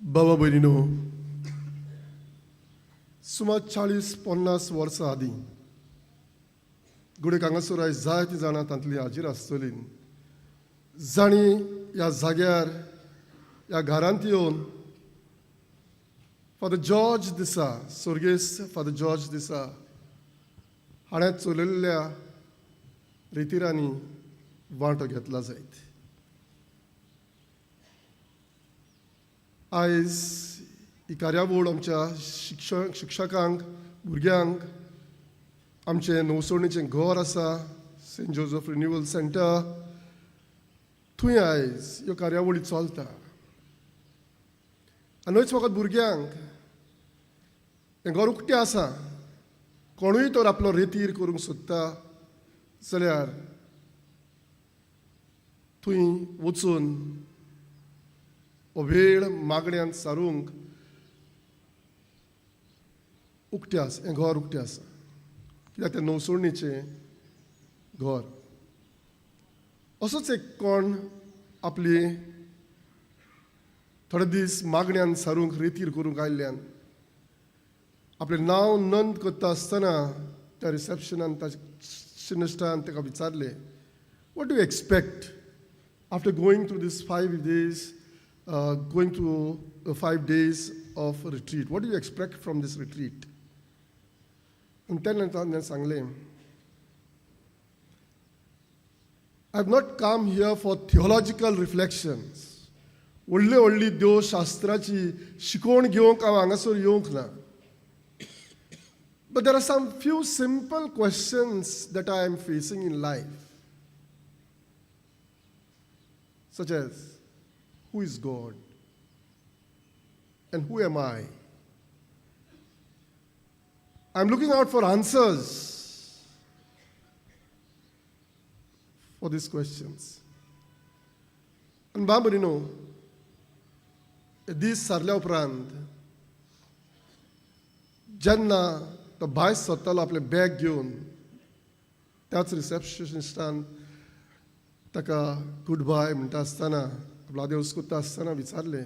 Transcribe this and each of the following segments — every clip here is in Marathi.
बाबा भयणीनो, सुमार 40-50 वर्सां आदीं गुडेक हांगासर आयज जायतीं जाणां तांतलीं हाजीर आसतलीं जाणी ह्या जाग्यार ह्या घरांत येवन फादर जॉर्ज दिसा सुर्गेस्त फादर जॉर्ज दिसा हाणें चलयल्ल्या रितीरांनी वांटो घेतला जायत. आयज ही कार्यावळ आमच्या शिक्षकांक भुरग्यांक आमचें नवसोणीचें घर आसा सेंट जोझफ रिन्युअल सेंटर थंय आयज ह्यो कार्यावळी चलता. आनी न्हयच फकत भुरग्यांक हें घर उक्तें आसा. कोणूय तर आपलो रेतीर करूंक सोदता जाल्यार थंय वचून हो वेळ मागण्यांत सारूंक उक्तें आसा. हें घर उक्तें आसा कित्याक तें नवसोणीचें घर. असोच एक कोण आपली थोडे दीस मागण्यांत सारूंक रेतीर करूंक आयिल्ल्यान आपलें नांव नोंद करता आसतना त्या रिसेप्शनान ताच्या ताका विचारलें, what do you expect after going through these 5 days going through 5 days of retreat? What do you expect from this retreat? And then सांगलें, I have not come here for theological reflections. व्हडली देव शास्त्राची शिकवण घेवंक हांव हांगासर येवंक ना. But there are some few simple questions that I am facing in life, such as, who is God? And who am I? I'm looking out for answers for these questions. And बाबरीनो, दीस सारल्या उपरांत जेन्ना तो भायर सरतालो आपलें बॅग घेवन, त्याच रिसेप्शनिस्टान ताका गूड बाय म्हणटा आसतना आपलो आदेवस करता आसतना विचारलें,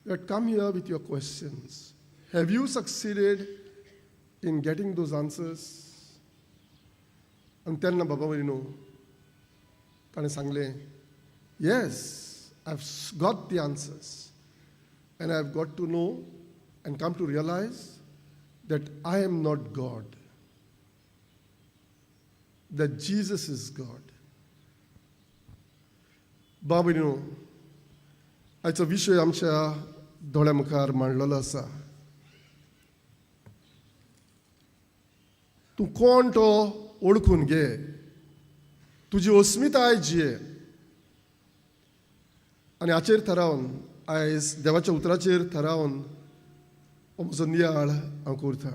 you had come here with your questions. Have you succeeded in getting those answers? आनी तेन्ना बाबा भयणीनो ताणें सांगलें, yes, I have got the answers and I have got to know and come to realize that I am not God, that Jesus is God. बाबीनो, आयचो विशय आमच्या दोळ्या मुखार मांडलेलो आसा. तूं कोण तो ओळखून घे, तुजी अस्मिताय जिये. आनी हाचेर थारावन आयज देवाच्या उतराचेर थारावन हो म्हजो नियाळ हांव करतां.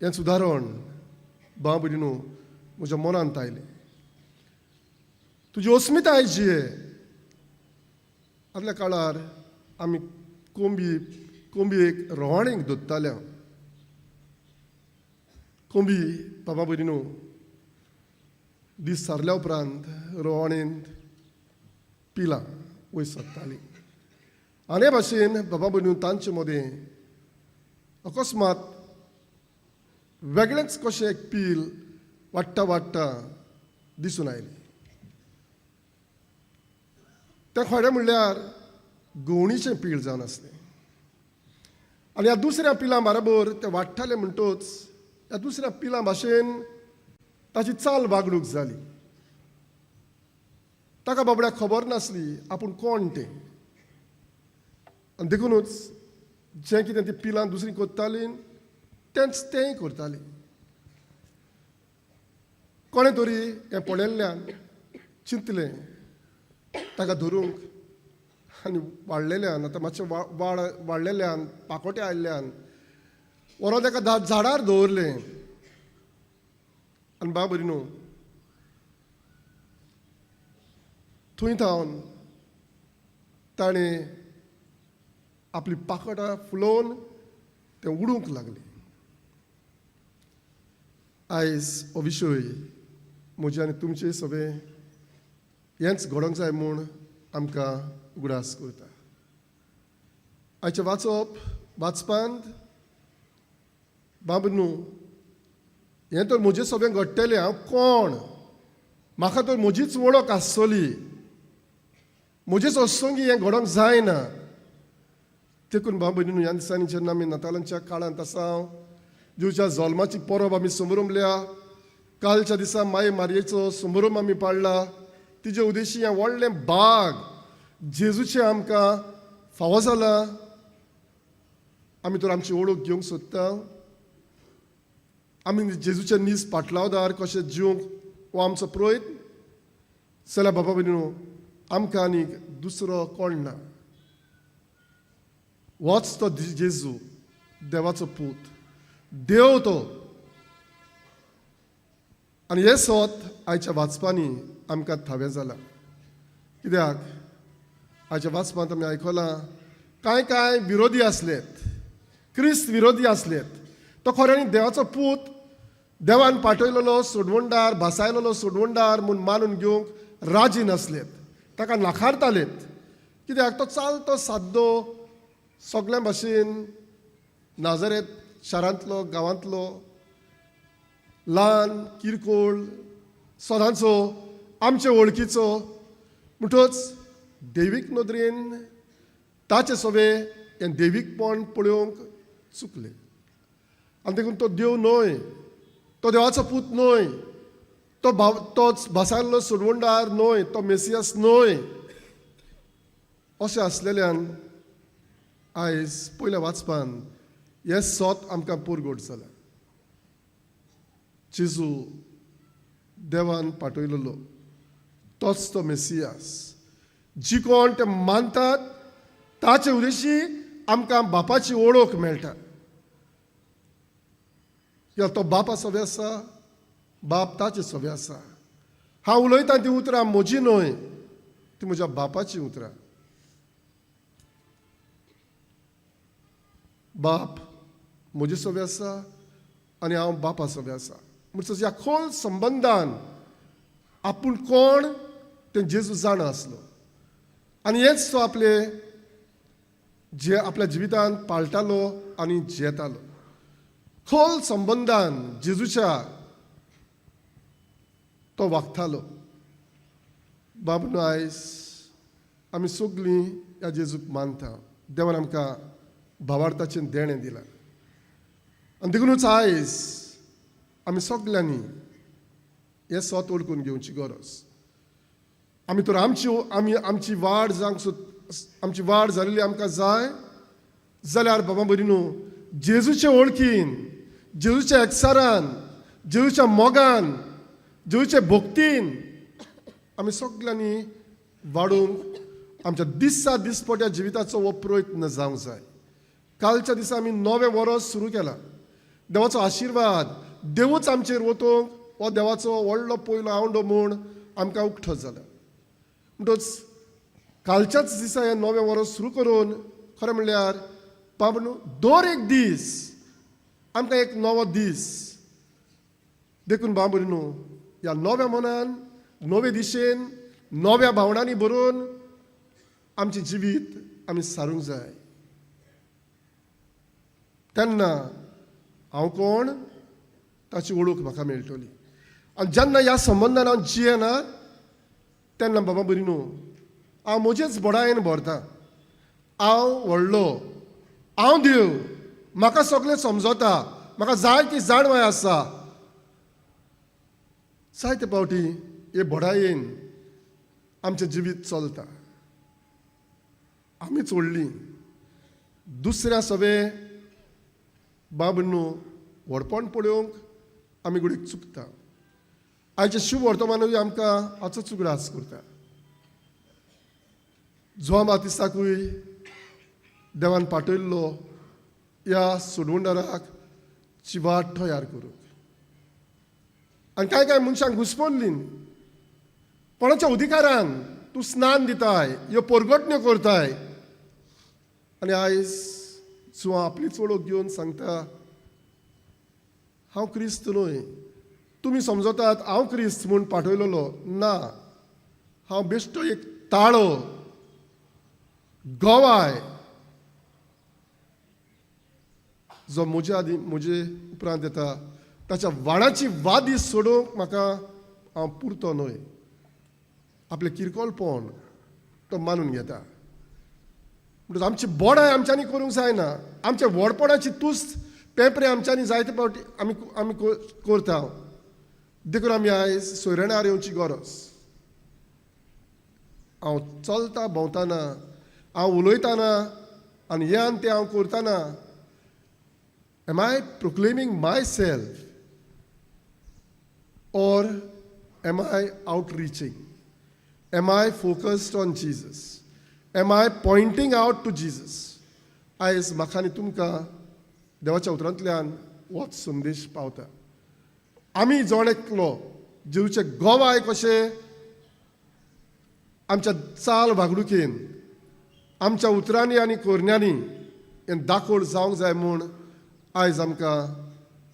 हें सुदारण बाबीनो म्हज्या मनांत आयलें. तुजी अस्मिताय जिये. आदल्या काळार आमी कोंबयेक रवाणेक दोत्ताले. कोंबी बाबा भयणीनो दीस सारल्या उपरांत रवाणेंत पिलां वयर सरताली. आनी हे भाशेन बाबा भयणीनो तांचे मदें अकस्मात वेगळेंच कशें एक पील वाडटा दिसून आयलें. तें खरें म्हणल्यार गवणीचें पीळ जावन आसलें. आनी ह्या दुसऱ्या पिलां बरोबर तें वाडटालें म्हणटच ह्या दुसऱ्या पिलां भाशेन ताची चाल वागणूक जाली. ताका बाबड्याक खबर नासली आपूण कोण तें. आनी देखूनच जें कितें ती पिलां दुसरीं करतालीं तेंच तेंय करतालीं. कोणें तरी हें पळयल्ल्यान चिंतलें ताका धरूंक आनी वाडलेल्यान, आतां मातशें वाडलेल्यान पाकोटे आयिल्ल्यान व्हरोन ताका झाडार दवरलें. आनी बाबरीनो थंय थावन ताणें आपली पाकोटां फुलोवन तें उडूंक लागलें. आयज हो विशय म्हजे आनी तुमचे सगळे हेंच घडोवंक जाय म्हूण आमकां उगडास करता. आयचे वाचपांत बाबा न्हू हें तर म्हजें सगळें घडटलें हांव कोण म्हाका तर म्हजीच वळख आसतली म्हजेच असोंगी हें घडोवंक जायना देखून बाबा न्हू ह्या दिसांनी जेन्ना आमी नातालांच्या काळांत आसा जेवच्या जल्माची परब आमी समारंभल्या कालच्या दिसा माये मारयेचो समारंभ आमी पाळला तिजे उद्देशी हें व्हडलें बाग जेजूचें आमकां फावो जाला आमी तर आमची ओळख घेवंक सोदता आमी जेजूचे नीज पाटलावदार कशें जिवंक हो आमचो प्रयत्न जाल्यार बाबा भयणीनो आमकां आनीक दुसरो कोण ना होच तो जेजू देवाचो पूत देव तो आनी हें सोत आयच्या वाचपांनी आमकां थावें जाला कित्याक आयच्या वाचपांत आमी आयकलां कांय विरोधी आसलेत क्रिस्त विरोधी आसलेत तो खऱ्यांनी देवाचो पूत देवान पाठयलेलो सोडवणदार भासायलेलो सोडवणदार म्हूण मानून घेवंक राजी नासलेत ताका नाकारतालेत कित्याक तो चालतो साद्दो सगळ्या भाशेन नाजरेत शारांतलो गांवांतलो ल्हान किरकोळ सदांचो आमचे वळखीचो म्हणटच देवीक नदरेन ताचे सवे हें देवीकपण पळोवंक चुकले आनी देखून तो देव न्हय तो देवाचो पूत न्हय तोच भासायल्लो सोडवणदार न्हय तो मेसियास न्हय अशें आसलेल्यान आयज पयल्या वाचपान हें सोत आमकां पुरगोट जाला जेजू देवान पाठयलेलो तोच तो मेसियास जी कोण ते मानतात ताचे उद्देशी आमकां बापाची ओळख मेळटा कित्याक तो बाप सवे आसा बाप ताचे सवे आसा हांव उलयतां ती उतरां म्हजी न्हय ती म्हज्या बापाची उतरां बाप म्हजे सवे आसा आनी हांव बापा सवे आसा म्हणटच ह्या खोल संबंदान आपूण कोण तें जेजू जाणा आसलो आनी हेंच तो आपल्या जिवितांत पाळटालो आनी जियेतालो खोल संबंदान जेजूच्या तो वागतालो बाबा आयज आमी सगळीं ह्या जेजूक मानता देवान आमकां भावार्थाचें देणें दिलां आनी देखूनच आयज आमी सगल्यांनी हें सोत ओळखून घेवची गरज आमी तर आमची वाड आमची वाड जाल्ली आमकां जाय जाल्यार बाबा भयणीनो जेजूचे वळखीन जेजूच्या एकसारान जेजूच्या मोगान जेजूचे भोक्तीन आमी सगल्यांनी वाडूंक आमच्या दिसपट्या जिविताचो हो प्रयत्न जावंक जाय कालच्या दिसा आमी नवें वर्स सुरू केलां देवाचो आशिर्वाद देवूच आमचेर वतोवंक हो देवाचो व्हडलो पयलो आवंडो म्हूण आमकां उक्तो जाला म्हणटच कालच्याच दिसा हें नवें वर्स सुरू करून खरें म्हणल्यार बाबा न्हू दर एक दीस आमकां एक नवो दीस देखून बाबा न्हू ह्या नव्या मनान नवे दिशेन नव्या भावनांनी भरून आमचें जिवीत आमी सारूंक जाय तेन्ना हांव कोण ताची वळख म्हाका मेळटली आनी जेन्ना ह्या संबंदान हांव जियेना तेन्ना बाबा बरी न्हू हांव म्हजेच बोडायेन भरतां हांव व्हडलो हांव देव म्हाका सगळें समजता म्हाका जाय ती जाणवाय आसा जायते फावटी हे बोडायेन आमचें जिवीत चलता आमीच व्हडलीं दुसऱ्या सवे बाब न्हू व्हडपण पळोवंक आमी घडीक चुकता आयचे शुभ वर्तमानूय आमकां हाचोच उगडास करता जो मातिसाकूय देवान पाठयल्लो ह्या सोडवणदाराक ची वाट तयार करूंक आनी कांय मनशांक घुसपल्ली कोणाच्या अधिकारान तूं स्नान दिताय ह्यो परगटण्यो करताय आनी आयज जो आपलीच वळख घेवन सांगता हांव क्रिस्त न्हय तुमी समजतात हांव क्रिस्त म्हूण पाठयलेलो ना हांव बेश्टो एक ताळो गोवाय जो म्हजे उपरांत येता ताच्या वाणाची वादी सोडूंक म्हाका हांव पुरतो न्हय. आपलें किरकोळपण तो मानून घेता. म्हणटच आमची बोडाय आमच्यांनी करूंक जायना. आमच्या व्हडपणाची तुस्त पेंपरे आमच्यांनी जायते फावटी आमी करता. देखून आमी आयज सोयऱ्याणार येवची गरज. हांव चलता भोंवताना, हांव उलयताना आनी हें आनी तें हांव करताना, am I proclaiming myself or am I outreaching? Am I focused on Jesus? Am I pointing out to Jesus? आयज म्हाका आनी तुमकां देवाच्या उतरांतल्यान होच संदेश पावता. आमी जोण एकलो जेजूचे गोवाय कशें आमच्या चाल वागणुकेन, आमच्या उतरांनी आनी कोरण्यांनी हें दाखोड जावंक जाय म्हूण आयज आमकां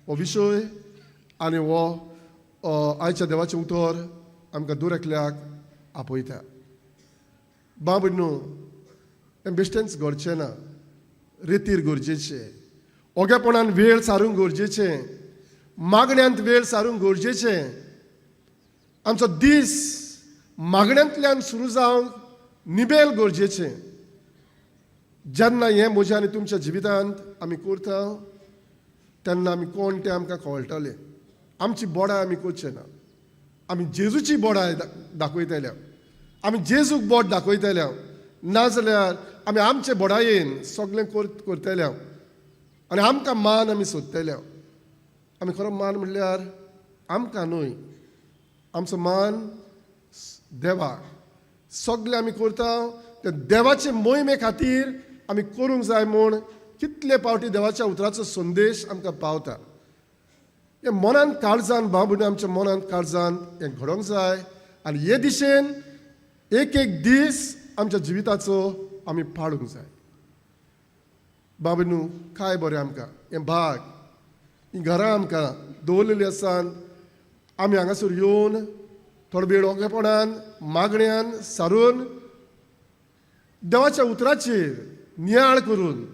हो विशय आनी हो आयच्या देवाचें उतर आमकां दूर एकल्याक आपयता. बाबडनू हें बेश्टेंच घडचें ना. रितीर गरजेचें, ओगेपणान वेळ सारूंक गरजेचें, मागण्यांत वेळ सारूंक गरजेचें. आमचो दीस मागण्यांतल्यान सुरू जावंक निबेल गरजेचें. जेन्ना हें म्हज्या आनी तुमच्या जिवितांत आमी करता तेन्ना आमी कोण तें आमकां कळटलें. आमची बोडाय आमी करचें ना. आमी जेजूची बोडाय दाखयतल्या. आमी जेजूक बोट दाखयतल्या. नाजाल्यार आमी आमचे बोडायेन सगळें करतल्या आनी आमकां मान आमी सोदतल्या. आमी खरो मान म्हणल्यार आमकां न्हय, आमचो मान देवाक. सगळें आमी करता ते देवाचे मोहिमे खातीर आमी करूंक जाय म्हूण कितले फावटी देवाच्या उतराचो संदेश आमकां पावता. हें मनांत काळजान बाबून आमच्या मनांत काळजान हें घडोवंक जाय आनी हे दिशेन एक एक दीस आमच्या जिविताचो आमी पाडूंक जाय. बाबूनू काय बरें आमकां हें भाग ही घरां आमकां दवरलेलीं आसात. आमी हांगासर येवन थोडो वेळ ओगेपणान मागण्यांन सारून देवाच्या उतराचेर नियाळ करून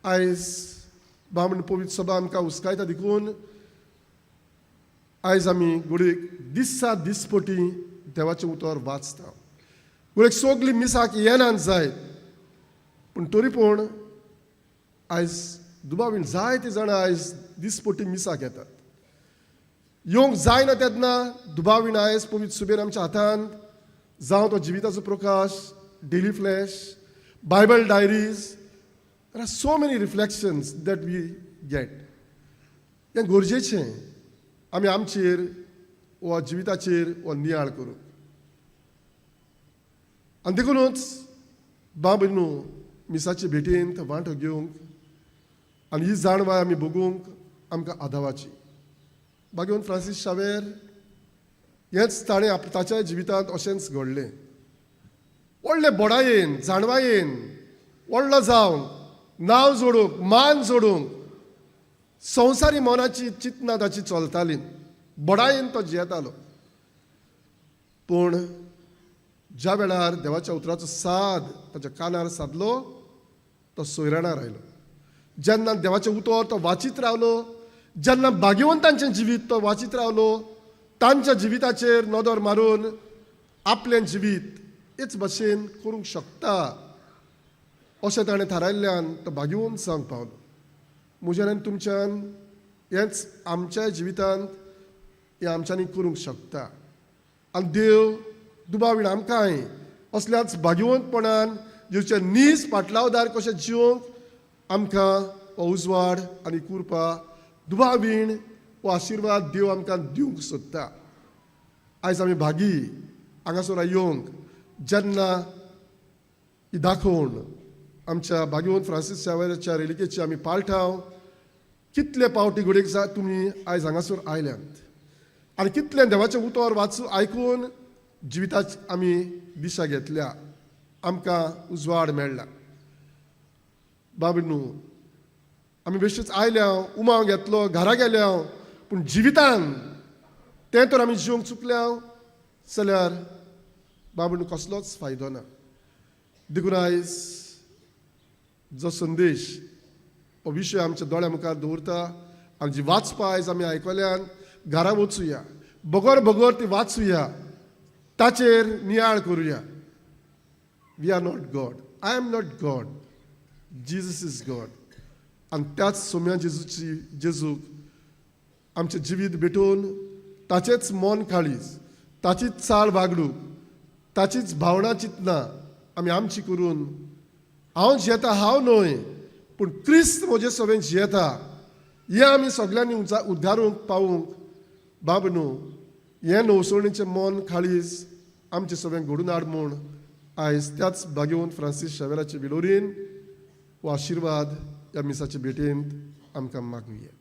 आयज बाबून पवित्र सभा आमकां उस्कायता. देखून आयज आमी घडयेक दिसा दिसपटी देवाचें उतर वाचता. घडयेक सगळीं मिसाक येनात जायत पूण तरी पूण आयज दुबावीन जायते जाणां आयज दिसपटी मिसाक येतात. येवंक जायना तेन्ना दुबावीन आयज पवित्र सुबेन आमच्या हातांत जावं तो जिविताचो प्रकाश, daily flash, Bible diaries. There are so many reflections that we get. हें गरजेचें आमी आमचेर वा जिविताचेर हो नियाळ करूं. आनी देखूनच बाबनू मिसाचे भेटेन तो वांटो घेवंक आनी ही जाणवाय आमी भोगूंक आमकां आदावाची. बागेवन फ्रांसीस शावेर हेंच ताणें ताच्या जिवितांत अशेंच घडलें. व्हडले बोडायेन जाणवायेन व्हडलो जावंक, नांव जोडूंक, मान जोडूंक संवसारी मनाची चिंतना ताची चलताली. बोडायेन तो जियेतालो. पूण ज्या वेळार देवाच्या उतराचो साद ताच्या कानार सादलो तो सोयऱ्याणार आयलो. जेन्ना देवाचें उतर तो वाचीत रावलो, जेन्ना भाग्यवंतांचें जिवीत तो वाचीत रावलो, तांच्या जिविताचेर नदर मारून आपलें जिवीत हेच भशेन करूंक शकता अशें ताणें थारायल्ल्यान तो भाग्यवंत जावंक पावलो. म्हज्यान आनी तुमच्यान हेंच आमच्या जिवितांत हें आमच्यांनी करूंक शकता. आनी देव दुबावीन आमकांय असल्याच भाग्यवंतपणान जेवचे नीज फाटलावदार कशें जिवंक आमकां हो उजवाड आनी कृपा दुबावीन हो आशिर्वाद देव आमकां दिवंक सोदता. आयज आमी भागी हांगासर येवंक जेन्ना ही दाखोवन आमच्या भाग्यवंत फ्रांसीस शावेराच्या रेलिकेची आमी पाळटाव. कितले पावटी घडयेक तुमी आयज हांगासर आयल्यात आनी कितले देवाचें उतर वाचून आयकून जिविताची आमी दिशा घेतल्या, आमकां उजवाड मेळ्ळा. बाबनू आमी बेश्टेच आयल्या, उमाव घेतलो, घरा गेल्या, पूण जिवितान तें तर आमी जिवंक चुकल्या जाल्यार बाबनू कसलोच फायदो ना. देखून आयज जो संदेश हो विशय आमच्या दोळ्या मुखार दवरता आनी जी वाचपा आयज आमी आयकल्यान घरा वचुया बगोर बगोर ती वाचुया ताचेर नियाळ करुया. We are not God. I am not God. Jesus is God. आनी त्याच सोम्या जेजूक आमचें जिवीत भेटून ताचेच मन काळीज ताचीच चाळ वागणूक ताचीच भावना चिंतना आमी आमची करून हांव जियेता हांव न्हय पूण क्रिस्त म्हजे सवेन जियेता हें आमी सगळ्यांनी उद्धारूंक पावूंक बाब न्हू हें नवसणीचें मन काळीज आमचे सगळ्यांक घडून हाड म्हूण आयज त्याच भाग्यवंत फ्रांसीस शावेराचे विलोरीन हो आशिर्वाद ह्या मिसाचे भेटेंत आमकां मागुया.